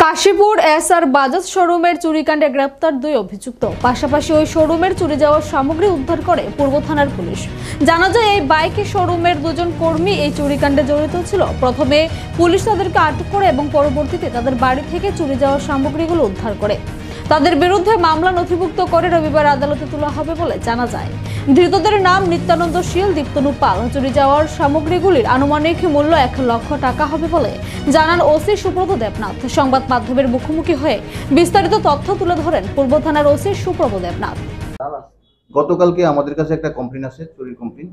Kashipur SR Bajaj শোরুমের চুরিকাণ্ডে গ্রেপ্তার দুই অভিযুক্ত। পাশাপাশি ওই শোরুমের চুরি যাওয়া সামগ্রী উদ্ধার করে পূর্ব থানার পুলিশ। জানা যায় এই বাইকে শোরুমের দুজন কর্মী এই চুরিকাণ্ডে জড়িত ছিল। প্রথমে পুলিশ তাদেরকে আটক করে এবং পরবর্তীতে তাদের বাড়ি থেকে চুরি যাওয়া সামগ্রীগুলো উদ্ধার করে। তাদের বিরুদ্ধে মামলা নথিভুক্ত করে রবিবার আদালতে তোলা হবে বলে জানা যায়। ধৃতদের নাম নিত্যানন্দ শীল, দীপ্তনু পাল। চুরি যাওয়ার সামগ্রীগুলির আনুমানিক মূল্য 1 লক্ষ টাকা হবে বলে জানান ওসি সুব্রত দেবনাথ। সংবাদ মাধ্যমের মুখোমুখি হয়ে বিস্তারিত তথ্য তুলে ধরেন পূর্ব থানার ওসি সুব্রত দেবনাথ। গতকালকে আমাদের কাছে একটা কমপ্লেন আসে, চুরির কমপ্লেন,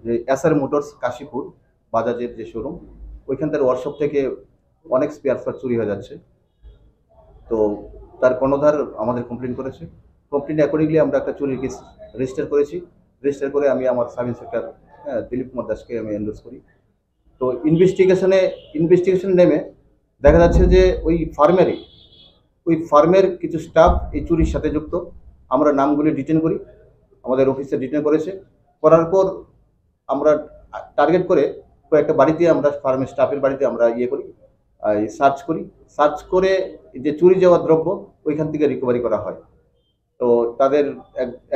যে এসআর মোটরস কাশীপুর বাজাজের যে শোরুম, ওইখানকার ওয়ার্কশপ থেকে অনেক স্পেয়ার পার্ট চুরি হয়ে যাচ্ছে। তো তার কর্ণধার আমাদের কমপ্লেন করেছে। কমপ্লেন অ্যাকর্ডিংলি আমরা একটা চুরির কেস রেজিস্টার করেছি। রেজিস্টার করে আমি আমার সাব ইন্সপেক্টর দিলীপ কুমার দাসকে আমি এন্ডোর্স করি। তো ইনভেস্টিগেশন নেমে দেখা যাচ্ছে যে ওই ফার্মের কিছু স্টাফ এই চুরির সাথে যুক্ত। আমরা নামগুলি ডিটেন করি, আমাদের অফিসে ডিটেন করার পর আমরা টার্গেট করে কয়েকটা বাড়িতে, আমরা ফার্মের স্টাফের বাড়িতে আমরা সার্চ করে যে চুরি যাওয়া দ্রব্য ওইখান থেকে রিকভারি করা হয়। তো তাদের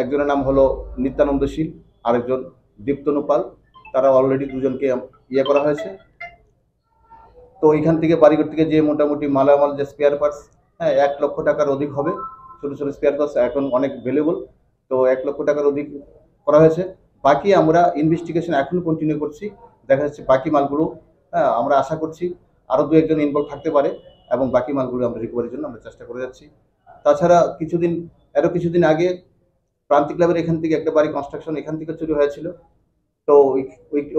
একজনের নাম হলো নিত্যানন্দ শীল, আরেকজন দীপ্তনু পাল। তারা অলরেডি দুজনকে করা হয়েছে। তো ওইখান থেকে বাড়িঘর থেকে যে মোটামুটি মালামাল যে স্পেয়ার পার্টস, 1 লক্ষ টাকার অধিক হবে। ছোটো ছোটো স্পেয়ার পার্টস এখন অনেক ভ্যালুয়েবল। তো 1 লক্ষ টাকার অধিক করা হয়েছে। বাকি আমরা ইনভেস্টিগেশন এখন কন্টিনিউ করছি। দেখা যাচ্ছে বাকি মালগুলো আমরা আশা করছি আরও 2-1 ইনভলভ থাকতে পারে, এবং বাকি মালগুলো আমরা রিকভারির জন্য আমরা চেষ্টা করে যাচ্ছি। তাছাড়া কিছুদিন আগে প্রান্তিক ক্লাবের এখান থেকে একটা বাড়ি কনস্ট্রাকশন, এখান থেকে চুরি হয়েছিল। তো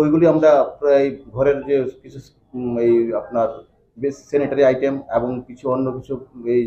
ওইগুলি আমরা প্রায় ঘরের যে কিছু এই আপনার বেশ স্যানিটারি আইটেম এবং কিছু অন্য কিছু এই